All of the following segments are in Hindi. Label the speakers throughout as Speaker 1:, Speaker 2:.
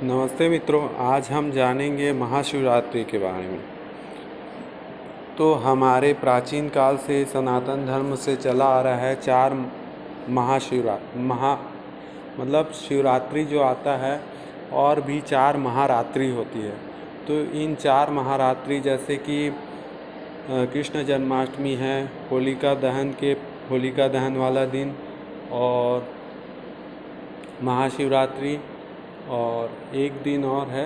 Speaker 1: नमस्ते मित्रों, आज हम जानेंगे महाशिवरात्रि के बारे में। तो हमारे प्राचीन काल से सनातन धर्म से चला आ रहा है चार मतलब शिवरात्रि जो आता है और भी चार महारात्रि होती है। तो इन चार महारात्रि जैसे कि कृष्ण जन्माष्टमी है, होलिका दहन वाला दिन, और महाशिवरात्रि, और एक दिन और है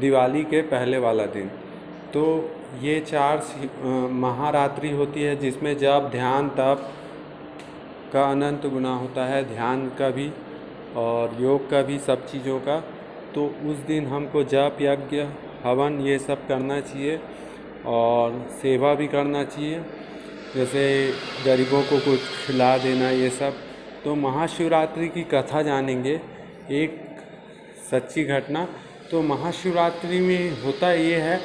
Speaker 1: दिवाली के पहले वाला दिन। तो ये चार महारात्रि होती है जिसमें जप, ध्यान, तप का अनंत गुना होता है, ध्यान का भी और योग का भी, सब चीज़ों का। तो उस दिन हमको जप, यज्ञ, हवन ये सब करना चाहिए और सेवा भी करना चाहिए, जैसे गरीबों को कुछ खिला देना, ये सब। तो महाशिवरात्रि की कथा जानेंगे, एक सच्ची घटना। तो महाशिवरात्रि में होता ये है,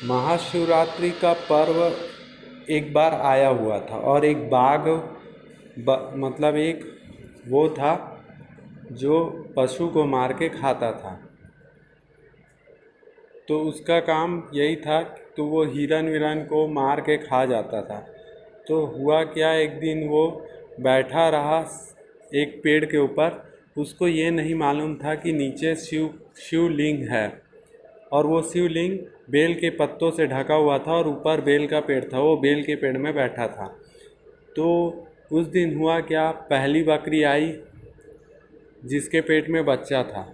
Speaker 1: महाशिवरात्रि का पर्व एक बार आया हुआ था और एक मतलब एक वो था जो पशु को मार के खाता था। तो उसका काम यही था, तो वो हिरन विरन को मार के खा जाता था। तो हुआ क्या, एक दिन वो बैठा रहा एक पेड़ के ऊपर। उसको ये नहीं मालूम था कि नीचे शिवलिंग है, और वो शिवलिंग बेल के पत्तों से ढका हुआ था और ऊपर बेल का पेड़ था। वो बेल के पेड़ में बैठा था। तो उस दिन हुआ क्या, पहली बकरी आई जिसके पेट में बच्चा था।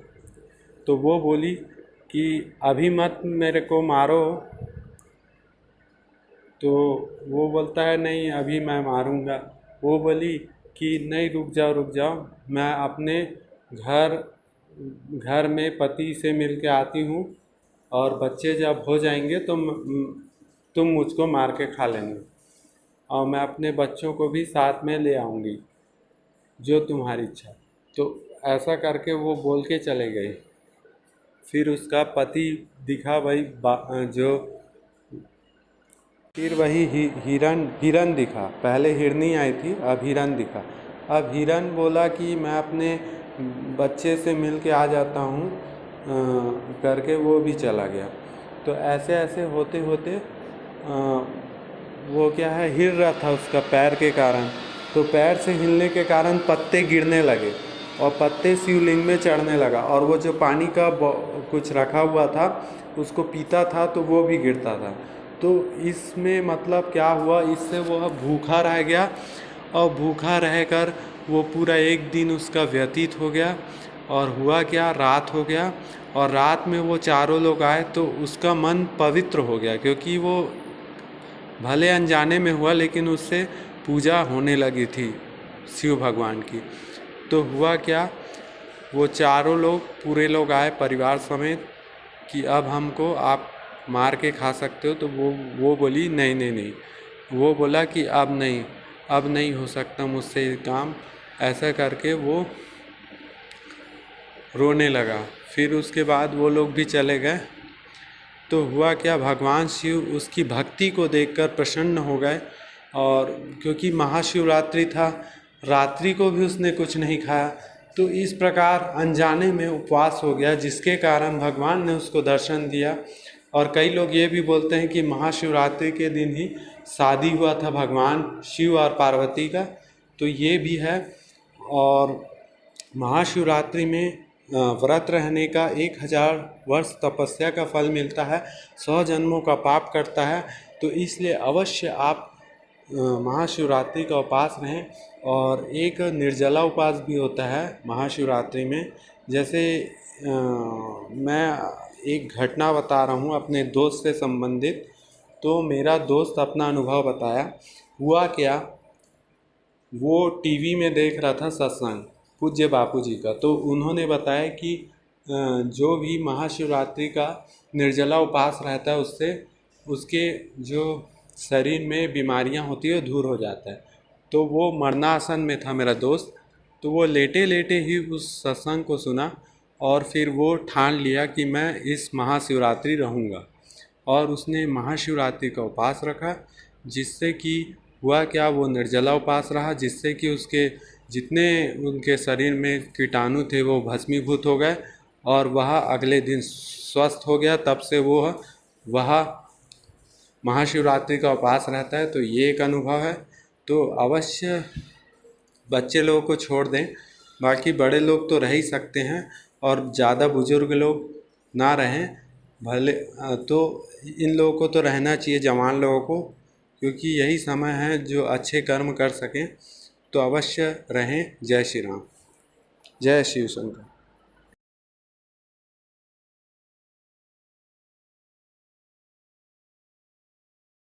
Speaker 1: तो वो बोली कि अभी मत मेरे को मारो। तो वो बोलता है नहीं, अभी मैं मारूंगा। वो बोली कि नहीं, रुक जाओ, मैं अपने घर में पति से मिल के आती हूँ, और बच्चे जब हो जाएंगे तो तुम मुझको मार के खा लेना, और मैं अपने बच्चों को भी साथ में ले आऊँगी, जो तुम्हारी इच्छा। तो ऐसा करके वो बोल के चले गए। फिर उसका पति दिखा फिर वही हिरन दिखा। पहले हिरनी आई थी, अब हिरन दिखा। अब हिरन बोला कि मैं अपने बच्चे से मिल के आ जाता हूँ करके वो भी चला गया। तो ऐसे ऐसे होते होते वो क्या है, हिल रहा था उसका पैर के कारण। तो पैर से हिलने के कारण पत्ते गिरने लगे और पत्ते शिवलिंग में चढ़ने लगा, और वो जो पानी का कुछ रखा हुआ था उसको पीता था तो वो भी गिरता था। तो इसमें मतलब क्या हुआ, इससे वह भूखा रह गया, और भूखा रहकर वो पूरा एक दिन उसका व्यतीत हो गया। और हुआ क्या, रात हो गया, और रात में वो चारों लोग आए तो उसका मन पवित्र हो गया, क्योंकि वो भले अनजाने में हुआ लेकिन उससे पूजा होने लगी थी शिव भगवान की। तो हुआ क्या, वो चारों लोग, पूरे लोग आए परिवार समेत कि अब हमको आप मार के खा सकते हो। तो वो बोली नहीं। वो बोला कि अब नहीं हो सकता मुझसे ये काम। ऐसा करके वो रोने लगा। फिर उसके बाद वो लोग भी चले गए। तो हुआ क्या, भगवान शिव उसकी भक्ति को देखकर प्रसन्न हो गए, और क्योंकि महाशिवरात्रि था, रात्रि को भी उसने कुछ नहीं खाया। तो इस प्रकार अनजाने में उपवास हो गया, जिसके कारण भगवान ने उसको दर्शन दिया। और कई लोग ये भी बोलते हैं कि महाशिवरात्रि के दिन ही शादी हुआ था भगवान शिव और पार्वती का। तो ये भी है। और महाशिवरात्रि में व्रत रहने का 1000 वर्ष तपस्या का फल मिलता है, 100 जन्मों का पाप करता है। तो इसलिए अवश्य आप महाशिवरात्रि का उपास रहें। और एक निर्जला उपास भी होता है महाशिवरात्रि में। जैसे मैं एक घटना बता रहा हूँ अपने दोस्त से संबंधित। तो मेरा दोस्त अपना अनुभव बताया। हुआ क्या, वो टीवी में देख रहा था सत्संग पूज्य बापूजी का। तो उन्होंने बताया कि जो भी महाशिवरात्रि का निर्जला उपास रहता है, उससे उसके जो शरीर में बीमारियां होती है दूर हो जाता है। तो वो मरणासन में था मेरा दोस्त। तो वो लेटे लेटे ही उस सत्संग को सुना, और फिर वो ठान लिया कि मैं इस महाशिवरात्रि रहूँगा। और उसने महाशिवरात्रि का उपास रखा, जिससे कि हुआ क्या, वो निर्जला उपास रहा, जिससे कि उसके जितने उनके शरीर में कीटाणु थे वो भस्मीभूत हो गए और वह अगले दिन स्वस्थ हो गया। तब से वह महाशिवरात्रि का उपवास रहता है। तो ये एक अनुभव है। तो अवश्य बच्चे लोगों को छोड़ दें, बाकी बड़े लोग तो रह ही सकते हैं और ज़्यादा बुजुर्ग लोग ना रहें भले। तो इन लोगों को तो रहना चाहिए, जवान लोगों को, क्योंकि यही समय है जो अच्छे कर्म कर सकें। तो अवश्य रहें। जय श्री राम, जय शिव शंकर।